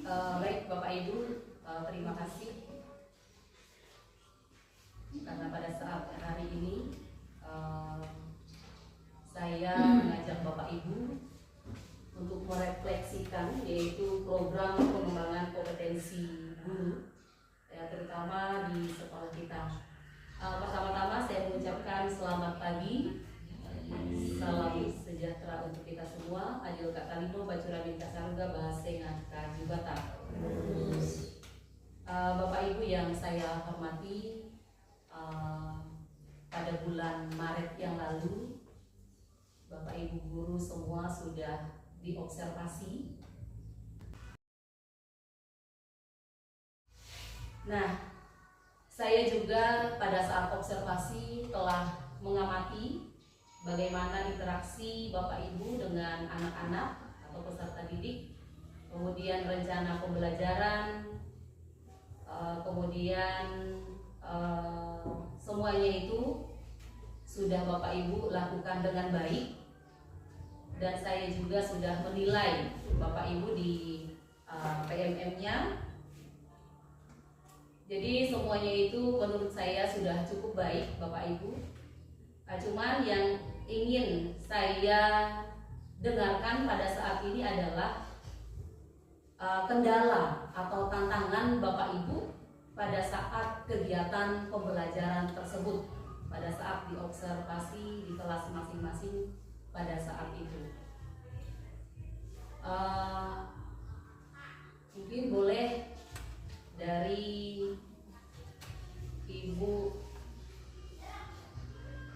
Baik Bapak Ibu, terima kasih karena pada saat hari ini saya mengajak Bapak Ibu untuk merefleksikan yaitu program pengembangan kompetensi guru terutama di sekolah kita. Pertama-tama saya mengucapkan selamat pagi, salam sejahtera untuk kita semua. Adil Kak Talimo, Bacuramin Kasaruga, Bahasengan Kajubata. Bapak Ibu yang saya hormati, pada bulan Maret yang lalu Bapak Ibu guru semua sudah diobservasi. Nah, saya juga pada saat observasi telah mengamati bagaimana interaksi Bapak Ibu dengan anak-anak atau peserta didik, kemudian rencana pembelajaran, kemudian semuanya itu sudah Bapak Ibu lakukan dengan baik, dan saya juga sudah menilai Bapak Ibu di PMM-nya. Jadi semuanya itu menurut saya sudah cukup baik Bapak Ibu. Cuman yang ingin saya dengarkan pada saat ini adalah kendala atau tantangan Bapak Ibu pada saat kegiatan pembelajaran tersebut, pada saat diobservasi di kelas masing-masing pada saat itu. Mungkin boleh dari Ibu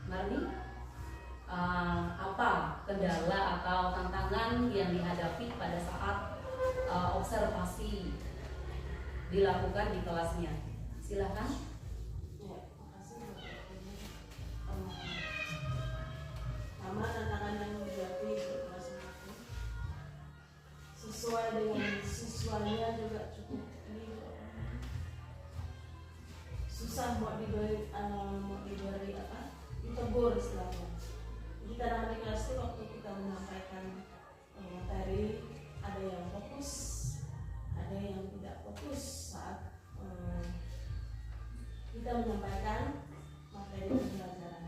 Marni, apa kendala atau tantangan yang dihadapi pada saat observasi dilakukan di kelasnya? Silakan. Ya, makasih. Sama tantangan yang dihadapi kelas itu sesuai dengan siswanya juga cukup susah mau diberi ditegur istilahnya. Jadi kadang di kelas itu waktu kita menyampaikan materi, ada yang fokus, ada yang tidak fokus saat kita menyampaikan materi pembelajaran.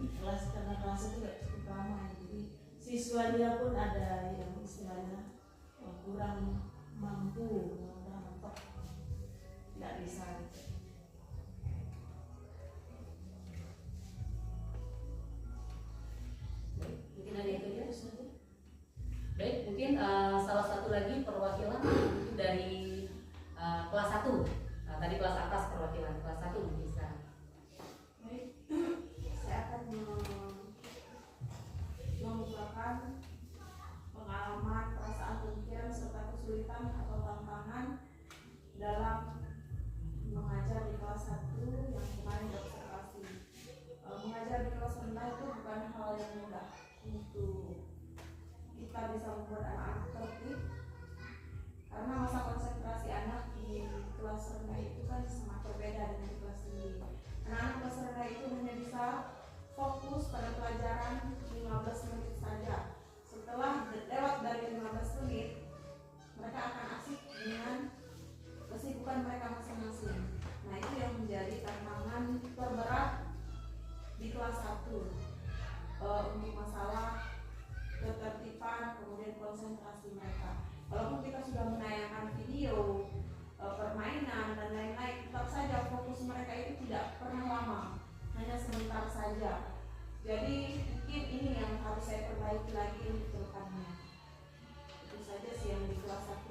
Karena kelas itu tidak cukup ramai, jadi siswanya pun ada yang istilahnya kurang mampu, mudah mentok, tidak bisa gitu. Mungkin ada yang kerja saja. Baik, mungkin salah satu lagi perwakilan dari kelas 1. Tadi kelas atas perwakilan, kelas 1 mungkin sekarang. Baik, saya akan mengungkapkan pengalaman, perasaan, pemikiran serta kesulitan atau tantangan dalam mengajar di kelas 1 yang kemarin diobservasi. Mengajar di kelas rendah itu bukan hal yang mudah untuk kita bisa membuat anak-anak tertib, karena masa konsentrasi anak di kelas rendah itu kan sangat berbeda dengan di kelas tinggi. Anak-anak kelas rendah itu hanya bisa fokus pada pelajaran 15 menit saja. Setelah lewat dari 15 menit, mereka akan asik dengan kesibukan mereka masing-masing. Nah, itu yang menjadi tantangan terberat di kelas 1 untuk masalah ketertiban, kemudian konsentrasi mereka. Walaupun kita sudah menayangkan video, permainan dan lain-lain, tetap saja fokus mereka itu tidak pernah lama, hanya sebentar saja. Jadi mungkin ini yang harus saya perbaiki lagi untuk kedepannya. Itu saja sih yang di kelas 1.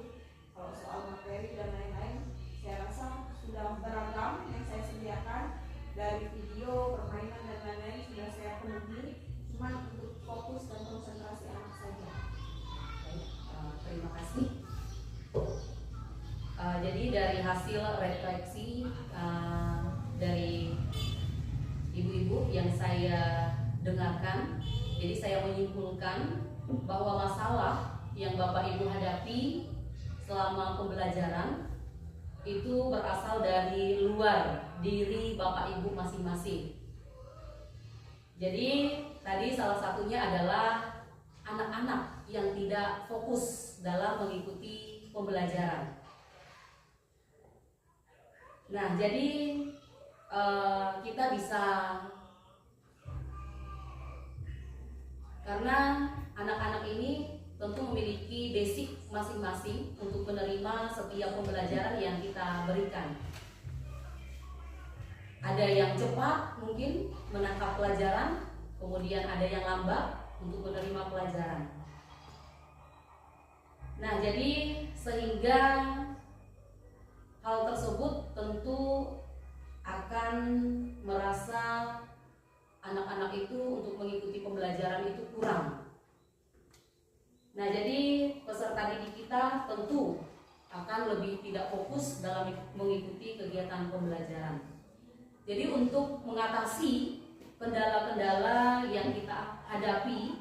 Kalau soal materi dan lain-lain, saya rasa sudah beragam yang saya sediakan, dari video, permainan dan lain-lain sudah saya penuhi. Cuma untuk fokus dan konsentrasi anak saja. Baik, terima kasih. Jadi dari hasil refleksi dari ibu-ibu yang saya dengarkan, jadi saya menyimpulkan bahwa masalah yang Bapak Ibu hadapi selama pembelajaran itu berasal dari luar diri Bapak Ibu masing-masing. Jadi tadi salah satunya adalah anak-anak yang tidak fokus dalam mengikuti pembelajaran. Nah, jadi kita bisa, karena anak-anak ini tentu memiliki basic masing-masing untuk menerima setiap pembelajaran yang kita berikan. Ada yang cepat mungkin menangkap pelajaran, kemudian ada yang lambat untuk menerima pelajaran. Nah, jadi sehingga hal tersebut tentu akan merasa anak-anak itu untuk mengikuti pembelajaran itu kurang. Nah, jadi peserta didik kita tentu akan lebih tidak fokus dalam mengikuti kegiatan pembelajaran. Jadi untuk mengatasi kendala-kendala yang kita hadapi,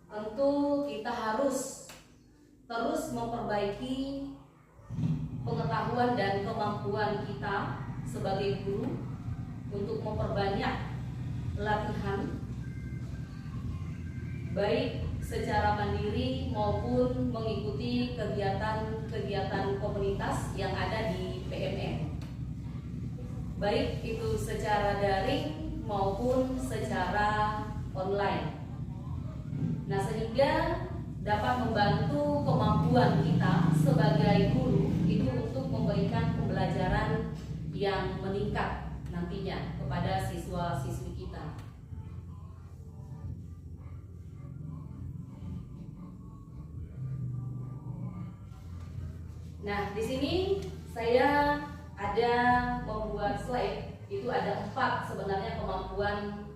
tentu kita harus terus memperbaiki pengetahuan dan kemampuan kita sebagai guru untuk memperbanyak latihan baik secara mandiri maupun mengikuti kegiatan-kegiatan komunitas yang ada di PMM, baik itu secara daring maupun secara online. Nah, sehingga dapat membantu kemampuan kita sebagai guru itu untuk memberikan pembelajaran yang meningkat nantinya kepada siswa-siswi kita. Nah, di sini saya ada membuat slide, itu ada 4 sebenarnya kemampuan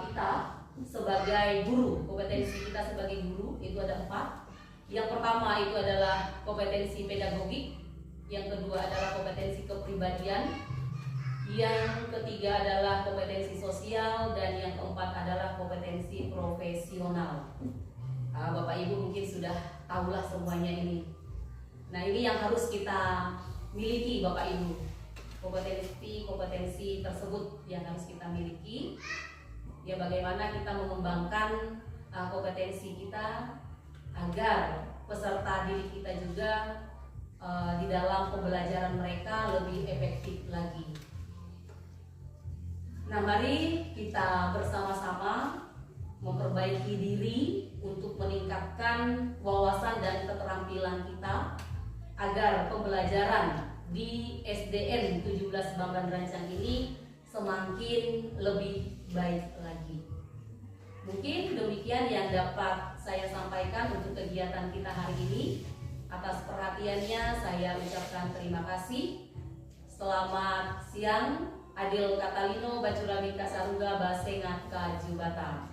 kita sebagai guru, kompetensi kita sebagai guru itu ada 4. Yang pertama itu adalah kompetensi pedagogik, yang kedua adalah kompetensi kepribadian, yang ketiga adalah kompetensi sosial, dan yang keempat adalah kompetensi profesional. Bapak Ibu mungkin sudah tahulah semuanya ini. Nah, ini yang harus kita miliki Bapak Ibu. Kompetensi tersebut yang harus kita miliki. Ya, bagaimana kita mengembangkan kompetensi kita agar peserta didik kita juga di dalam pembelajaran mereka lebih efektif lagi. Nah, mari kita bersama-sama memperbaiki diri untuk meningkatkan wawasan dan keterampilan kita agar pembelajaran di SDN 17 Bamban Rancang ini semakin lebih baik lagi. Mungkin demikian yang dapat saya sampaikan untuk kegiatan kita hari ini. Atas perhatiannya saya ucapkan terima kasih. Selamat siang. Adil Katalino Bacurami Kasaruga Basengat Kajubata.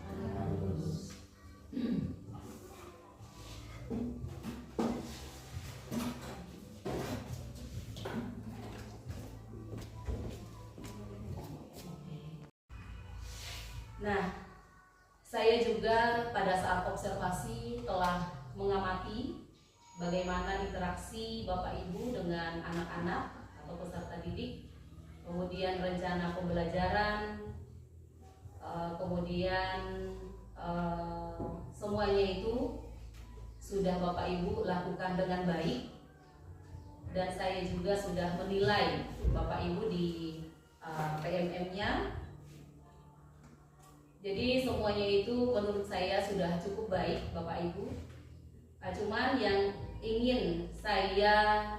Nah, saya juga pada saat observasi telah mengamati bagaimana interaksi Bapak Ibu dengan anak-anak atau peserta didik, kemudian rencana pembelajaran, kemudian semuanya itu sudah Bapak Ibu lakukan dengan baik, dan saya juga sudah menilai Bapak Ibu di PMM-nya. Jadi semuanya itu menurut saya sudah cukup baik Bapak Ibu. Cuman yang ingin saya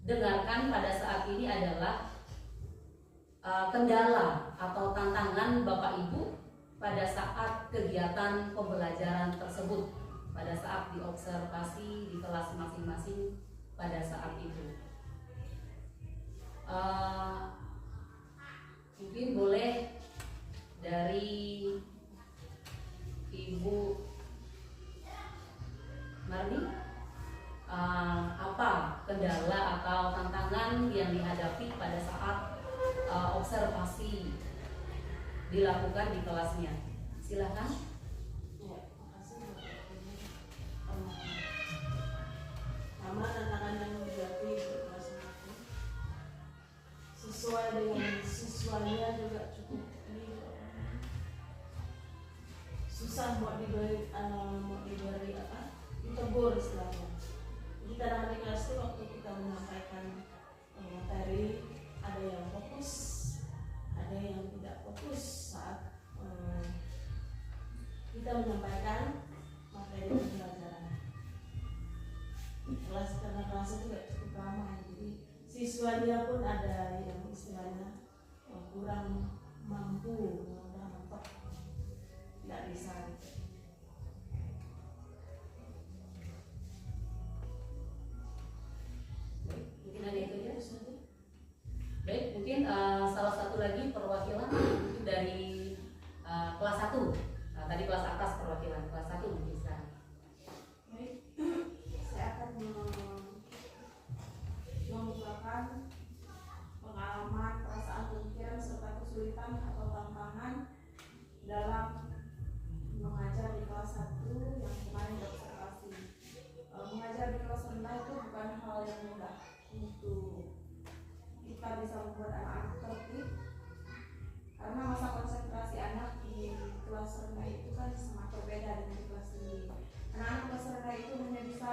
dengarkan pada saat ini adalah kendala atau tantangan Bapak Ibu pada saat kegiatan pembelajaran tersebut, pada saat diobservasi di kelas masing-masing pada saat itu. Mungkin boleh dari Ibu Marni, apa kendala atau tantangan yang dihadapi pada saat observasi dilakukan di kelasnya? Silakan. Ya, makasih. Sama tantangan yang dihadapi masing-masing sesuai dengan siswanya juga cukup susah buat mau diberi apa, ditegur istilahnya. Jadi kadang di kelas itu waktu kita menyampaikan materi, ada yang fokus, ada yang tidak fokus saat kita menyampaikan materi pembelajaran. Karena kelas itu tidak cukup ramai, jadi siswanya pun ada yang istilahnya kurang mampu, mudah mentok, tidak bisa. Mungkin hanya itu aja. Baik, mungkin salah satu lagi perwakilan itu dari kelas 1. Tadi kelas atas perwakilan, kelas 1 mungkin sekarang. Baik, saya akan membukakan pengalaman, perasaan, pemikiran serta kesulitan atau tantangan dalam mengajar di kelas 1 yang kemarin diobservasi. Mengajar di kelas rendah itu bukan hal yang mudah untuk kita bisa membuat anak-anak tertib, karena masa konsentrasi anak di kelas rendah itu kan sangat berbeda dengan di kelas tinggi. Anak-anak kelas rendah itu hanya bisa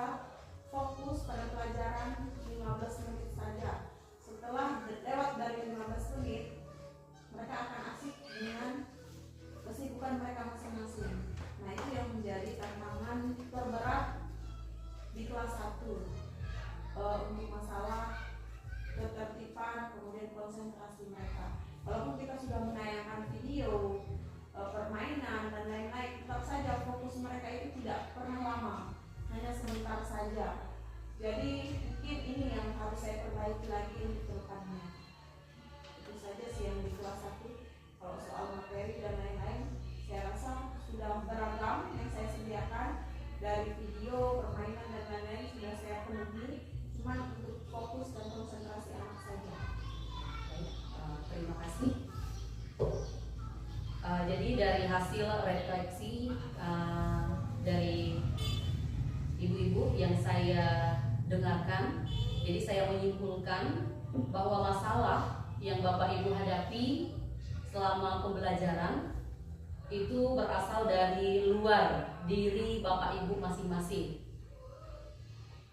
fokus pada pelajaran 15 menit saja. Setelah lewat dari 15 menit, mereka akan asik dengan kesibukan mereka masing-masing. Nah, itu yang menjadi tantangan terberat di kelas 1 untuk masalah ketertiban, kemudian konsentrasi mereka. Walaupun kita sudah menayangkan video, permainan dan lain-lain, tetap saja fokus mereka itu tidak pernah lama, hanya sebentar saja. Jadi mungkin ini yang harus saya perbaiki lagi untuk kedepannya. Itu saja sih yang di kelas 1. Kalau soal materi dan lain-lain, saya rasa sudah beragam yang saya sediakan, dari video, permainan dan lain-lain sudah saya penuhi. Cuma untuk fokus dan konsentrasi anak saja. Baik, terima kasih. Jadi dari hasil refleksi dari ibu-ibu yang saya dengarkan, jadi saya menyimpulkan bahwa masalah yang Bapak Ibu hadapi selama pembelajaran itu berasal dari luar diri Bapak Ibu masing-masing.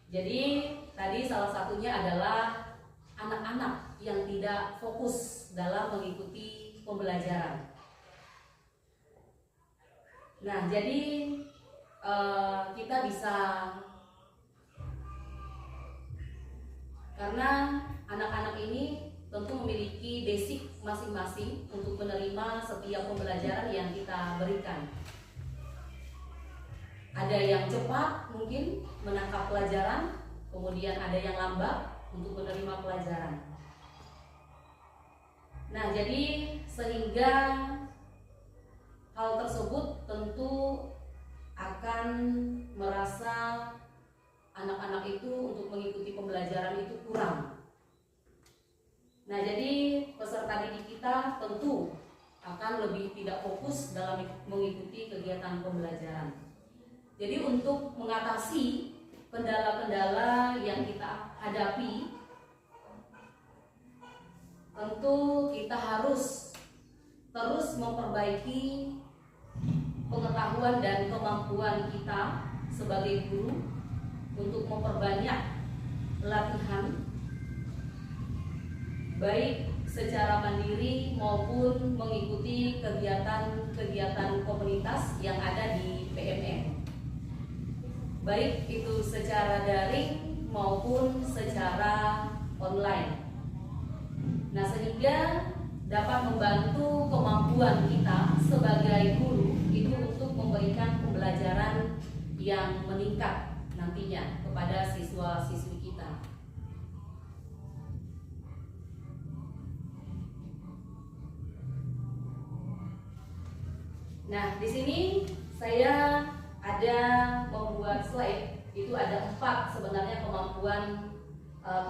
Jadi tadi salah satunya adalah anak-anak yang tidak fokus dalam mengikuti pembelajaran. Nah, jadi kita bisa, karena anak-anak ini tentu memiliki basic masing-masing untuk menerima setiap pembelajaran yang kita berikan. Ada yang cepat mungkin menangkap pelajaran, kemudian ada yang lambat untuk menerima pelajaran. Nah, jadi sehingga hal tersebut tentu akan merasa anak-anak itu untuk mengikuti pembelajaran itu kurang. Nah, jadi peserta didik kita tentu akan lebih tidak fokus dalam mengikuti kegiatan pembelajaran. Jadi untuk mengatasi kendala-kendala yang kita hadapi, tentu kita harus terus memperbaiki pengetahuan dan kemampuan kita sebagai guru untuk memperbanyak latihan, baik secara mandiri maupun mengikuti kegiatan-kegiatan komunitas yang ada di PMM, baik itu secara daring maupun secara online. Nah, sehingga dapat membantu kemampuan kita sebagai guru itu untuk memberikan pembelajaran yang meningkat nantinya kepada siswa-siswi kita. Nah, di sini saya ada membuat slide, itu ada 4 sebenarnya kemampuan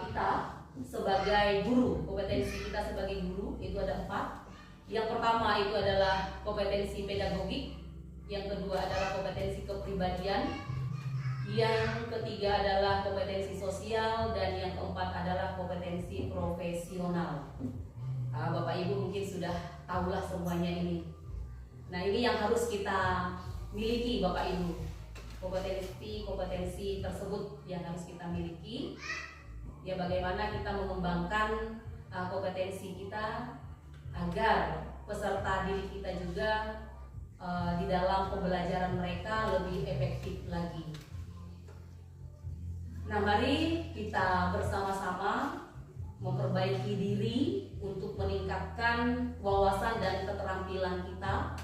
kita sebagai guru, kompetensi kita sebagai guru itu ada 4. Yang pertama itu adalah kompetensi pedagogik, yang kedua adalah kompetensi kepribadian, yang ketiga adalah kompetensi sosial, dan yang keempat adalah kompetensi profesional. Bapak Ibu mungkin sudah tahulah semuanya ini. Nah, ini yang harus kita miliki Bapak Ibu. Kompetensi tersebut yang harus kita miliki. Ya, bagaimana kita mengembangkan kompetensi kita agar peserta didik kita juga di dalam pembelajaran mereka lebih efektif lagi. Nah, mari kita bersama-sama memperbaiki diri untuk meningkatkan wawasan dan keterampilan kita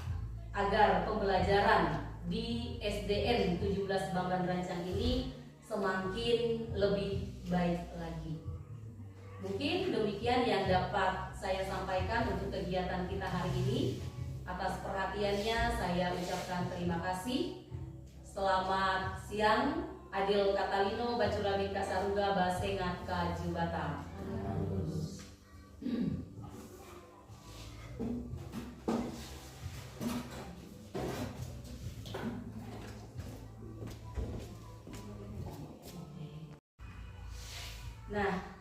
agar pembelajaran di SDN 17 Banggan Rancang ini semakin lebih baik lagi. Mungkin demikian yang dapat saya sampaikan untuk kegiatan kita hari ini. Atas perhatiannya saya ucapkan terima kasih. Selamat siang. Adil Katalino, Bacurabin Kasaruga, Basengat Kajubata. Nah,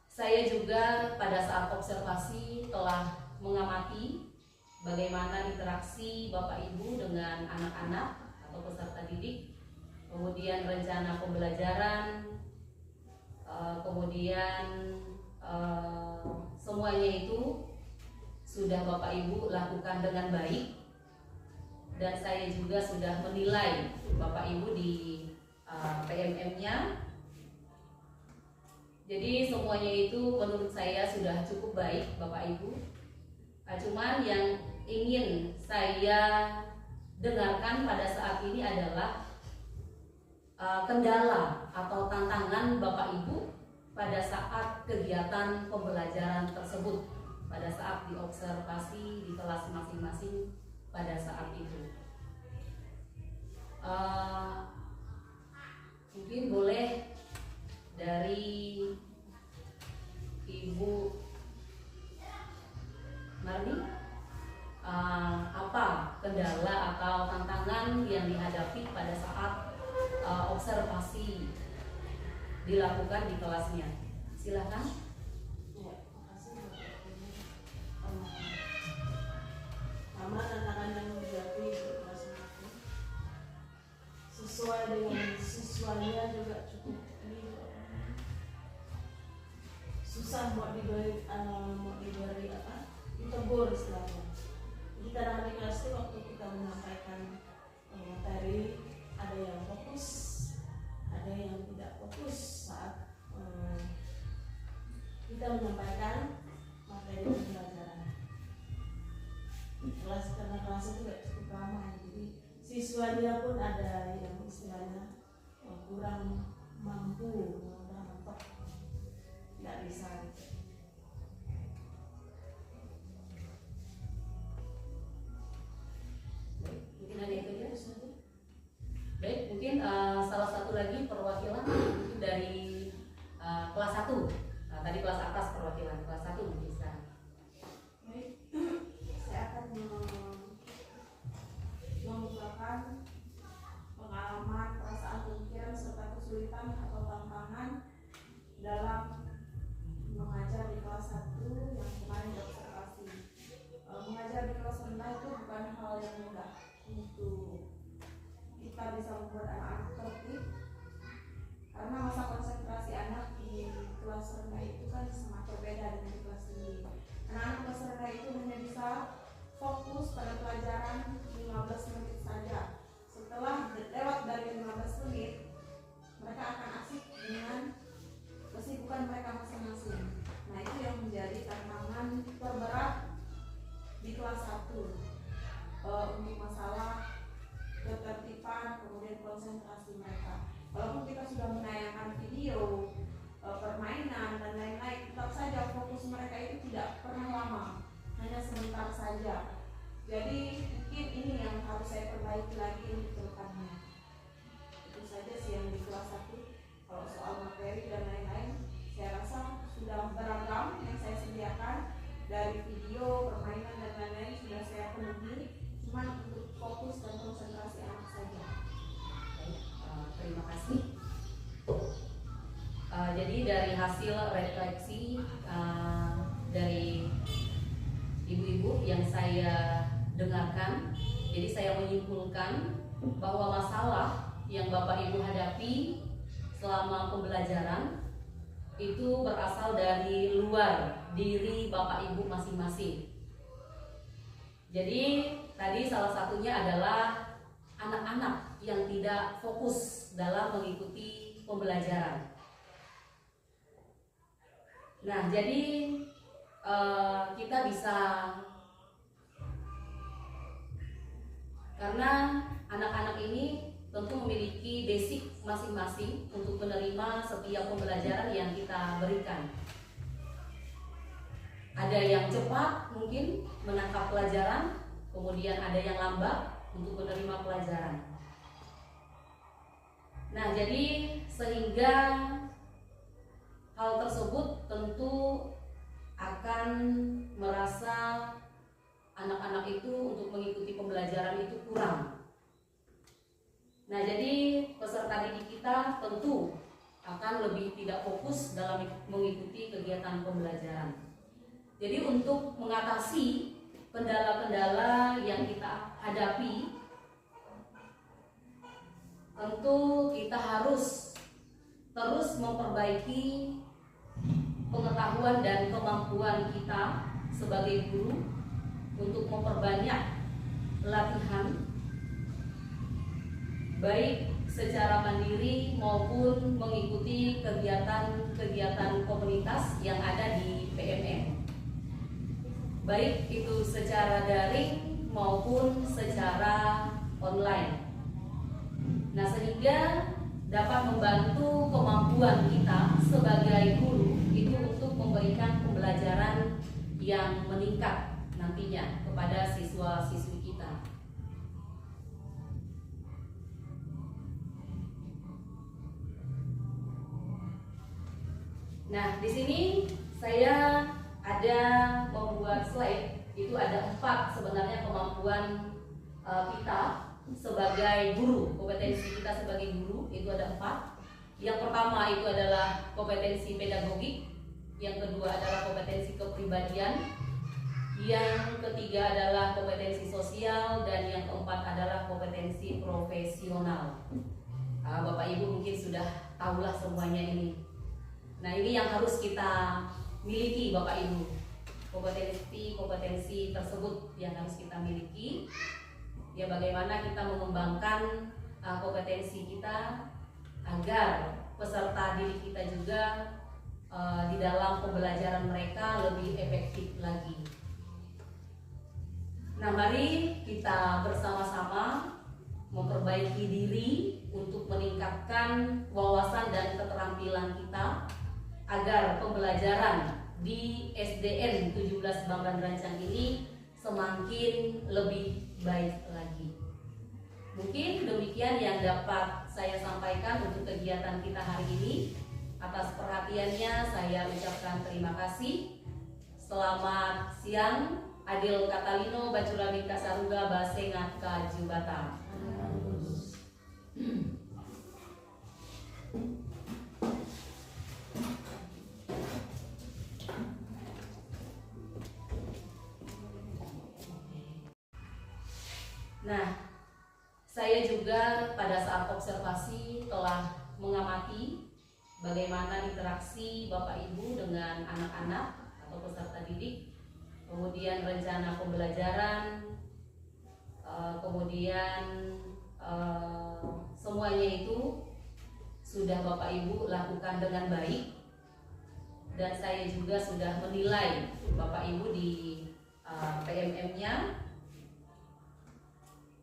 saya juga pada saat observasi telah mengamati bagaimana interaksi Bapak Ibu dengan anak-anak atau peserta didik, kemudian rencana pembelajaran, kemudian semuanya itu sudah Bapak Ibu lakukan dengan baik, dan saya juga sudah menilai Bapak Ibu di PMM-nya. Jadi semuanya itu menurut saya sudah cukup baik Bapak Ibu. Cuman yang ingin saya dengarkan pada saat ini adalah kendala atau tantangan Bapak Ibu pada saat kegiatan pembelajaran tersebut, pada saat diobservasi di kelas masing-masing pada saat itu. Mungkin boleh dari Ibu Marni, apa kendala atau tantangan yang dihadapi pada saat observasi dilakukan di kelasnya? Silakan. Ya, makasih. Pertama, tantangan yang dihadapi di kelas itu sesuai dengan siswanya juga cukup susah mau diberi ditegur istilahnya. Jadi kadang di kelas itu waktu kita menyampaikan materi, ada yang fokus, ada yang tidak fokus saat kita menyampaikan materi pembelajaran. Karena kelas itu tidak cukup ramai, jadi siswanya pun ada yang istilahnya kurang mampu, kurang mentok, tidak bisa. Mungkin ada itu ya. Baik, mungkin salah satu lagi perwakilan dari kelas 1. Nah, tadi kelas atas perwakilan, kelas 1 mungkin sekarang. Baik, saya akan mengungkapkan pengalaman, perasaan, pemikiran serta kesulitan atau tantangan dalam mengajar di kelas 1 yang kemarin diobservasi. Mengajar di kelas rendah itu bukan hal yang mudah untuk kita bisa membuat anak-anak tertib, karena masa konsentrasi anak di kelas rendah itu kan sangat berbeda dengan di kelas tinggi. Anak-anak kelas rendah itu hanya bisa fokus pada pelajaran 15 menit saja. Setelah lewat dari 15 menit, mereka akan asik dengan kesibukan mereka masing-masing. Nah, itu yang menjadi tantangan terberat di kelas 1 untuk masalah ketertiban, kemudian konsentrasi mereka. Walaupun kita sudah menayangkan video, permainan dan lain-lain, tetap saja fokus mereka itu tidak pernah lama, hanya sebentar saja. Jadi mungkin ini yang harus saya perbaiki lagi untuk kedepannya. Itu saja sih yang di kelas 1. Kalau soal materi dan lain-lain, saya rasa sudah beragam yang saya sediakan, dari video, permainan dan lain-lain sudah saya penuhi. Cuma untuk fokus dan konsentrasi anak saja. Terima kasih. Jadi dari hasil refleksi dari ibu-ibu yang saya dengarkan, jadi saya menyimpulkan bahwa masalah yang Bapak Ibu hadapi selama pembelajaran itu berasal dari luar diri Bapak Ibu masing-masing. Jadi tadi salah satunya adalah anak-anak yang tidak fokus dalam mengikuti pembelajaran. Nah, jadi kita bisa, karena anak-anak ini tentu memiliki basic masing-masing untuk menerima setiap pembelajaran yang kita berikan. Ada yang cepat mungkin menangkap pelajaran, kemudian ada yang lambat untuk menerima pelajaran. Nah, jadi sehingga hal tersebut tentu akan merasa anak-anak itu untuk mengikuti pembelajaran itu kurang. Nah, jadi peserta didik kita tentu akan lebih tidak fokus dalam mengikuti kegiatan pembelajaran. Jadi untuk mengatasi kendala-kendala yang kita hadapi, tentu kita harus terus memperbaiki pengetahuan dan kemampuan kita sebagai guru untuk memperbanyak latihan baik secara mandiri maupun mengikuti kegiatan-kegiatan komunitas yang ada di PMM, baik itu secara daring maupun secara online. Nah, sehingga dapat membantu kemampuan kita sebagai guru itu untuk memberikan pembelajaran yang meningkat nantinya kepada siswa-siswi kita. Nah, di sini saya ada membuat slide, itu ada 4 sebenarnya kemampuan kita sebagai guru, kompetensi kita sebagai guru itu ada 4. Yang pertama itu adalah kompetensi pedagogik, yang kedua adalah kompetensi kepribadian, yang ketiga adalah kompetensi sosial, dan yang keempat adalah kompetensi profesional. Bapak Ibu mungkin sudah tahulah semuanya ini. Nah, ini yang harus kita miliki Bapak Ibu. Kompetensi tersebut yang harus kita miliki. Ya, bagaimana kita mengembangkan kompetensi kita agar peserta didik kita juga di dalam pembelajaran mereka lebih efektif lagi. Nah, mari kita bersama-sama memperbaiki diri untuk meningkatkan wawasan dan keterampilan kita agar pembelajaran di SDN 17 Bamban Rancang ini semakin lebih baik lagi. Mungkin demikian yang dapat saya sampaikan untuk kegiatan kita hari ini. Atas perhatiannya saya ucapkan terima kasih. Selamat siang. Adil Katalino Bacurabika Saruga Basengat Kajubata. Nah, saya juga pada saat observasi telah mengamati bagaimana interaksi Bapak Ibu dengan anak-anak atau peserta didik, kemudian rencana pembelajaran, kemudian semuanya itu sudah Bapak Ibu lakukan dengan baik, dan saya juga sudah menilai Bapak Ibu di PMM-nya.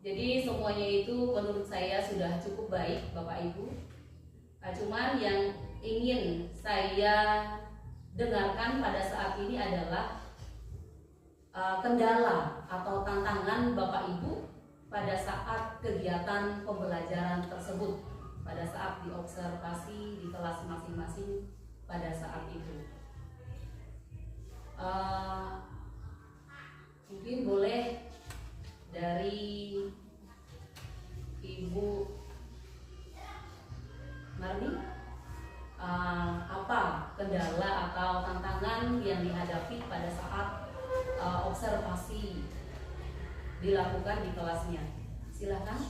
Jadi semuanya itu menurut saya sudah cukup baik Bapak Ibu. Cuman yang ingin saya dengarkan pada saat ini adalah kendala atau tantangan Bapak Ibu pada saat kegiatan pembelajaran tersebut, pada saat diobservasi di kelas masing-masing pada saat itu. Mungkin boleh dari Ibu Marni, apa kendala atau tantangan yang dihadapi pada saat observasi dilakukan di kelasnya? Silakan.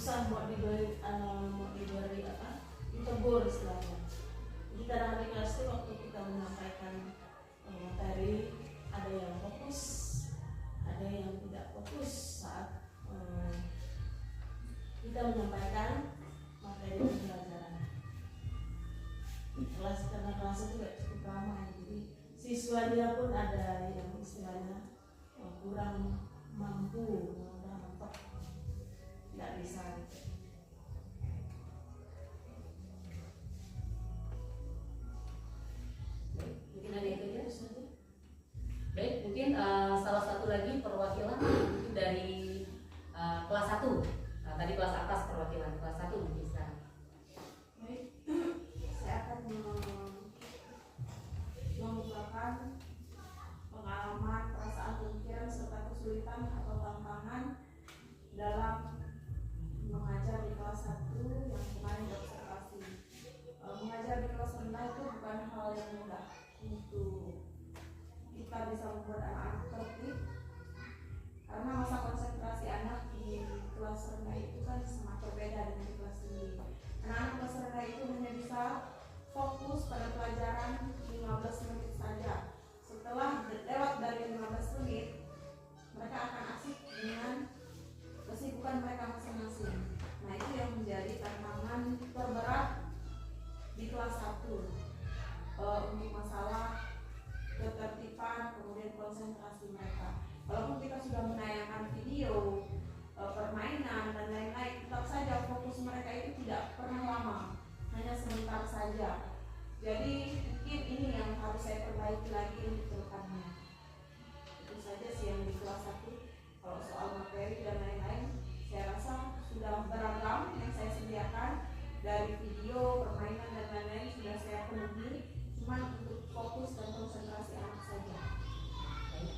susah mau diberi apa, ditegur istilahnya. Jadi kadang di kelas itu waktu kita menyampaikan materi, ada yang fokus, ada yang tidak fokus saat kita menyampaikan materi pembelajaran. Karena kelas itu tidak cukup ramai, jadi siswanya pun ada yang istilahnya kurang mampu, kurang mentok, tidak bisa gitu. Mungkin ada itu ya. Baik, mungkin salah satu lagi perwakilan itu dari kelas 1. Nah, tadi kelas atas perwakilan kelas 1 mungkin sekarang. Baik, saya akan mengungkapkan pengalaman, perasaan, pemikiran serta kesulitan atau tantangan dalam mengajar di kelas 1 yang kemarin diobservasi. Mengajar di kelas rendah itu bukan hal yang mudah untuk kita bisa membuat anak-anak tertib, karena masa konsentrasi anak di kelas rendah itu kan sangat berbeda dengan di kelas tinggi. Anak-anak kelas rendah itu hanya bisa fokus pada pelajaran 15 menit saja. Setelah lewat dari 15 menit, mereka akan asik dengan kesibukan mereka masing-masing. Nah, itu yang menjadi tantangan terberat di kelas 1 untuk masalah ketertiban, kemudian konsentrasi mereka. Walaupun kita sudah menayangkan video, permainan dan lain-lain, tetap saja fokus mereka itu tidak pernah lama, hanya sebentar saja. Jadi mungkin ini yang harus saya perbaiki lagi untuk kedepannya. Itu saja sih yang di kelas 1. Kalau soal materi dan lain-lain, saya rasa sudah beragam yang saya sediakan, dari video, permainan dan lain-lain sudah saya penuhi. Cuma untuk fokus dan konsentrasi anak saja. Baik,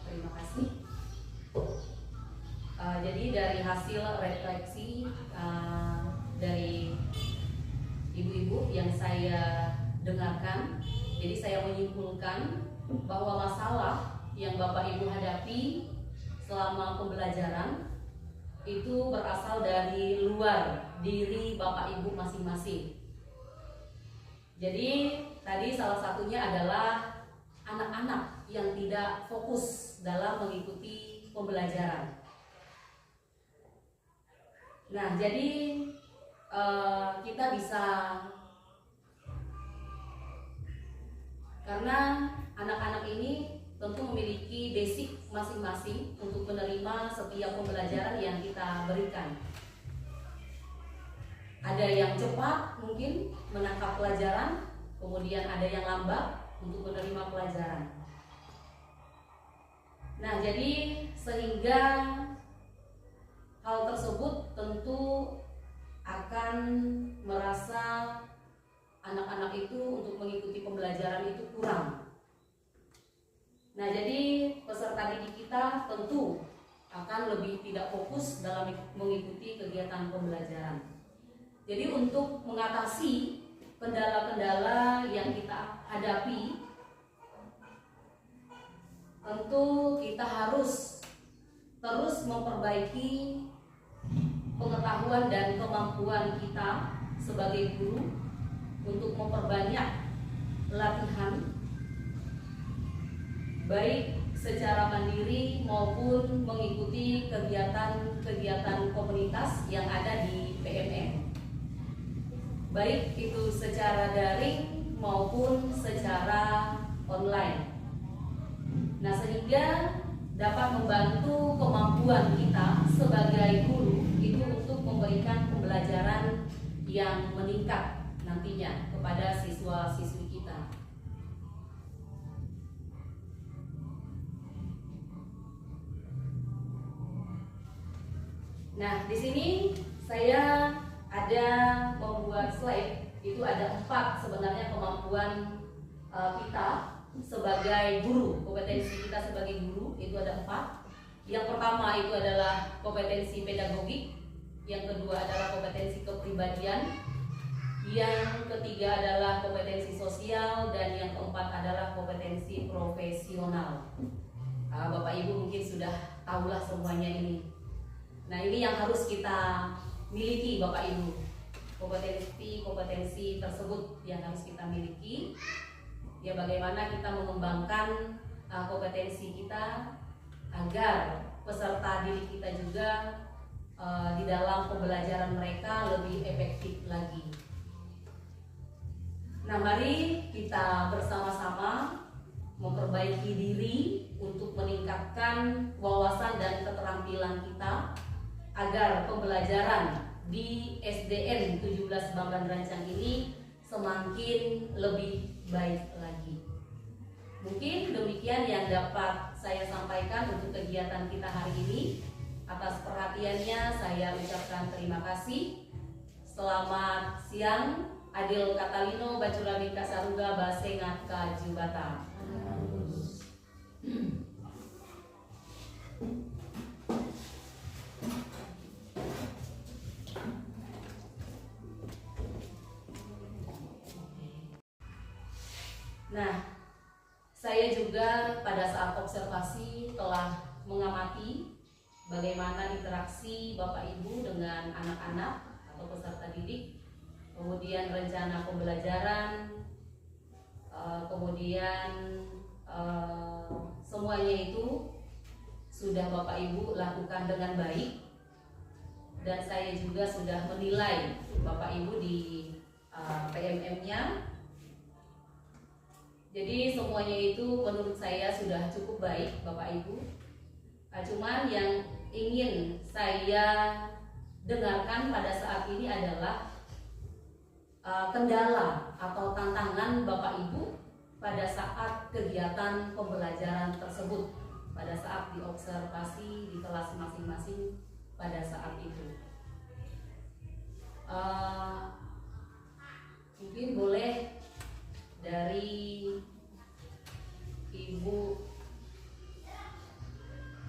terima kasih. Jadi dari hasil refleksi dari ibu-ibu yang saya dengarkan, jadi saya menyimpulkan bahwa masalah yang Bapak Ibu hadapi selama pembelajaran itu berasal dari luar diri Bapak Ibu masing-masing. Jadi tadi salah satunya adalah anak-anak yang tidak fokus dalam mengikuti pembelajaran. Nah, jadi kita bisa, karena anak-anak ini tentu memiliki basic masing-masing untuk menerima setiap pembelajaran yang kita berikan. Ada yang cepat mungkin menangkap pelajaran, kemudian ada yang lambat untuk menerima pelajaran. Nah, jadi sehingga hal tersebut tentu akan merasa anak-anak itu untuk mengikuti pembelajaran itu kurang. Nah, jadi peserta didik kita tentu akan lebih tidak fokus dalam mengikuti kegiatan pembelajaran. Jadi untuk mengatasi kendala-kendala yang kita hadapi, tentu kita harus terus memperbaiki pengetahuan dan kemampuan kita sebagai guru untuk memperbanyak latihan, baik secara mandiri maupun mengikuti kegiatan-kegiatan komunitas yang ada di PMM, baik itu secara daring maupun secara online. Nah, sehingga dapat membantu kemampuan kita sebagai guru itu untuk memberikan pembelajaran yang meningkat nantinya kepada siswa-siswi kita. Nah, di sini saya ada membuat slide, itu ada 4 sebenarnya kemampuan kita sebagai guru, kompetensi kita sebagai guru itu ada 4. Yang pertama itu adalah kompetensi pedagogik, yang kedua adalah kompetensi kepribadian, yang ketiga adalah kompetensi sosial, dan yang keempat adalah kompetensi profesional. Bapak Ibu mungkin sudah tahulah semuanya ini. Nah, ini yang harus kita miliki Bapak Ibu. Kompetensi tersebut yang harus kita miliki. Ya, bagaimana kita mengembangkan kompetensi kita agar peserta didik kita juga di dalam pembelajaran mereka lebih efektif lagi. Nah, mari kita bersama-sama memperbaiki diri untuk meningkatkan wawasan dan keterampilan kita agar pembelajaran di SDN 17 Bamban Rancang ini semakin lebih baik lagi. Mungkin demikian yang dapat saya sampaikan untuk kegiatan kita hari ini. Atas perhatiannya saya ucapkan terima kasih. Selamat siang. Adil Katalino Bacurami Kasaruga Basengat Kajubata. Nah, saya juga pada saat observasi telah mengamati bagaimana interaksi Bapak Ibu dengan anak-anak atau peserta didik, kemudian rencana pembelajaran, kemudian semuanya itu sudah Bapak Ibu lakukan dengan baik, dan saya juga sudah menilai Bapak Ibu di PMM-nya. Jadi semuanya itu menurut saya sudah cukup baik Bapak Ibu. Cuman yang ingin saya dengarkan pada saat ini adalah kendala atau tantangan Bapak Ibu pada saat kegiatan pembelajaran tersebut, pada saat diobservasi di kelas masing-masing pada saat itu. Mungkin boleh dari Ibu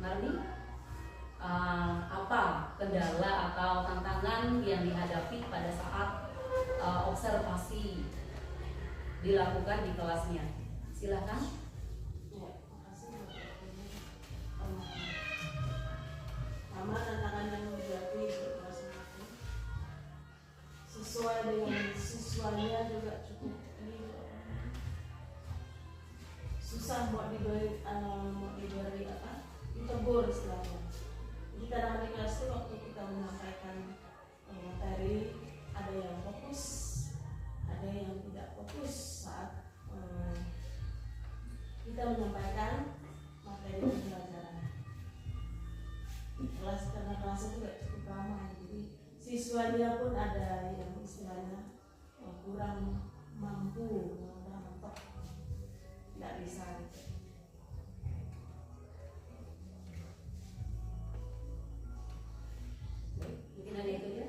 Marni, apa kendala atau tantangan yang dihadapi pada saat observasi dilakukan di kelasnya? Silakan. Ya, makasih Bapak Ibu. Pertama, tantangan yang dihadapi di kelas ini sesuai dengan siswanya juga cukup susah mau diberi ditegur istilahnya. Jadi kadang di kelas itu waktu kita menyampaikan materi, ada yang fokus, ada yang tidak fokus saat kita menyampaikan materi pembelajaran. Karena kelas itu tidak cukup ramai, jadi siswanya pun ada yang istilahnya kurang mampu, kurang mentok, tidak bisa. Mungkin ada itu ya.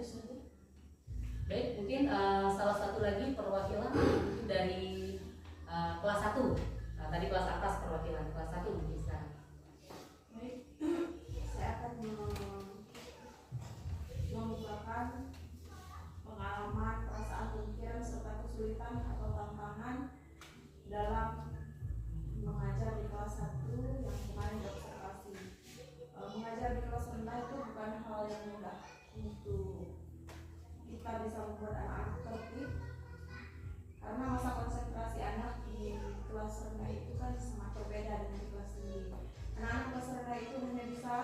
Baik, mungkin salah satu lagi perwakilan dari kelas 1. Tadi kelas atas perwakilan kelas 1 bisa. Baik, saya akan mengungkapkan pengalaman, perasaan, pemikiran serta kesulitan atau tantangan dalam mengajar di kelas 1 yang kemarin diobservasi. Mengajar di kelas rendah itu bukan hal yang mudah untuk kita bisa membuat anak-anak tertib, karena masa konsentrasi anak di kelas rendah itu kan sangat berbeda dengan kelas tinggi. Anak-anak kelas rendah itu hanya bisa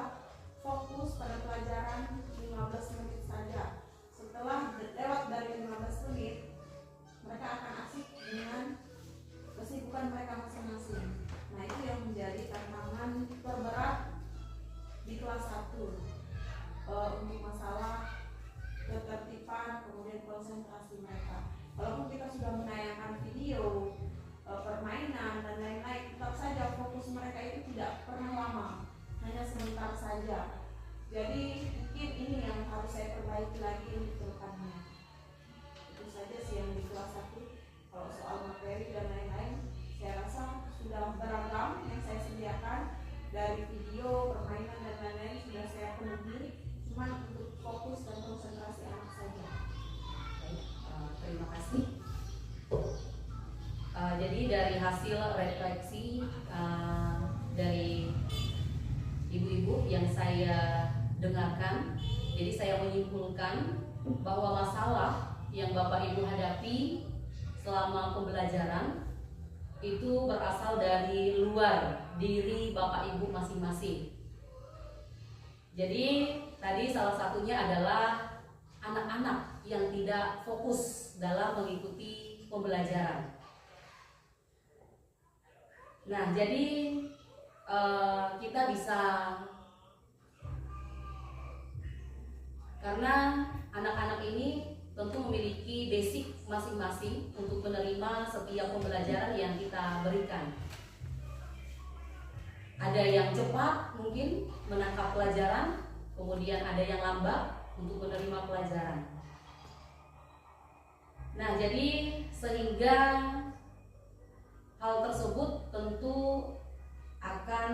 fokus pada pelajaran 15 menit saja. Setelah lewat dari 15 menit, mereka akan asik dengan kesibukan mereka masing-masing. Nah, itu yang menjadi tantangan terberat di kelas 1 untuk masalah ketertiban, kemudian konsentrasi mereka. Walaupun kita sudah menayangkan video, permainan dan lain-lain, tetap saja fokus mereka itu tidak pernah lama, hanya sebentar saja. Jadi mungkin ini yang harus saya perbaiki lagi untuk depannya. Itu saja sih yang di kelas 1. Kalau soal materi dan lain-lain, saya rasa sudah beragam yang saya sediakan, dari video, permainan dan lain-lain sudah saya penuhi. Cuma untuk fokus dan konsentrasi anak saja. Baik, terima kasih. Jadi dari hasil refleksi dari ibu-ibu yang saya dengarkan, jadi saya menyimpulkan bahwa masalah yang Bapak Ibu hadapi selama pembelajaran itu berasal dari luar diri Bapak Ibu masing-masing. Jadi tadi salah satunya adalah anak-anak yang tidak fokus dalam mengikuti pembelajaran. Nah, jadi kita bisa, karena anak-anak ini tentu memiliki basic masing-masing untuk menerima setiap pembelajaran yang kita berikan. Ada yang cepat mungkin menangkap pelajaran, kemudian ada yang lambat untuk menerima pelajaran. Nah, jadi sehingga hal tersebut tentu akan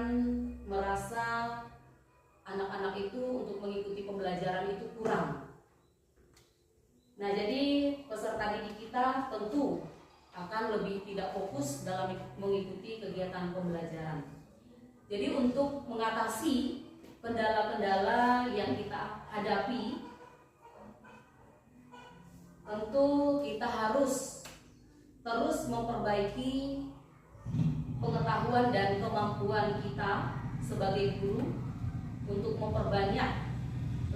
merasa anak-anak itu untuk mengikuti pembelajaran itu kurang. Nah, jadi peserta didik kita tentu akan lebih tidak fokus dalam mengikuti kegiatan pembelajaran. Jadi untuk mengatasi kendala-kendala yang kita hadapi, tentu kita harus terus memperbaiki pengetahuan dan kemampuan kita sebagai guru untuk memperbanyak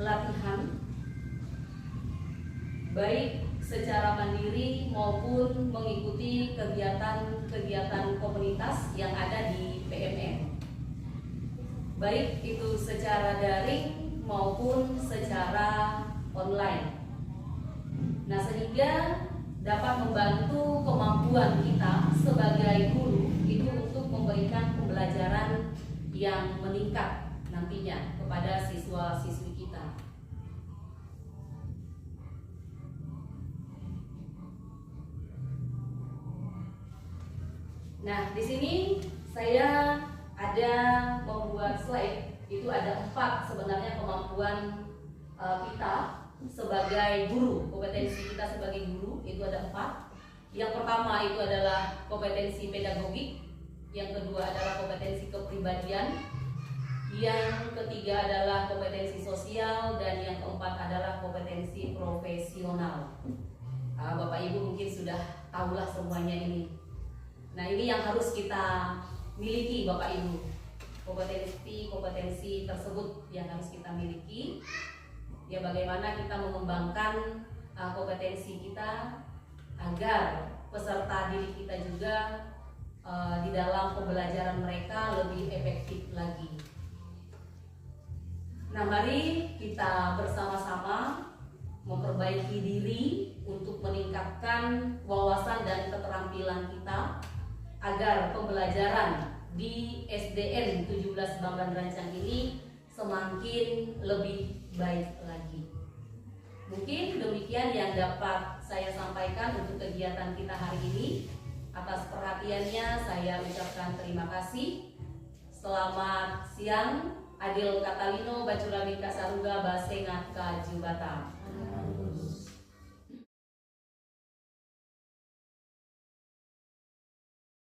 latihan baik secara mandiri maupun mengikuti kegiatan-kegiatan komunitas yang ada di PMN, baik itu secara daring maupun secara online. Nah, sehingga dapat membantu kemampuan kita sebagai guru itu untuk memberikan pembelajaran yang meningkat nantinya kepada siswa-siswi kita. Nah, di sini saya ada membuat slide, itu ada 4 sebenarnya kemampuan kita sebagai guru, kompetensi kita sebagai guru itu ada 4. Yang pertama itu adalah kompetensi pedagogik, yang kedua adalah kompetensi kepribadian, yang ketiga adalah kompetensi sosial, dan yang keempat adalah kompetensi profesional. Bapak Ibu mungkin sudah tahulah semuanya ini. Nah, ini yang harus kita miliki Bapak Ibu. Kompetensi tersebut yang harus kita miliki. Ya, bagaimana kita mengembangkan kompetensi kita agar peserta didik kita juga di dalam pembelajaran mereka lebih efektif lagi. Nah, mari kita bersama-sama memperbaiki diri untuk meningkatkan wawasan dan keterampilan kita agar pembelajaran di SDN 17 Bamban Rancang ini semakin lebih baik lagi. Mungkin demikian yang dapat saya sampaikan untuk kegiatan kita hari ini. Atas perhatiannya saya ucapkan terima kasih. Selamat siang. Adil Katalino Bacurami Kasaruga Basengat Kajubata.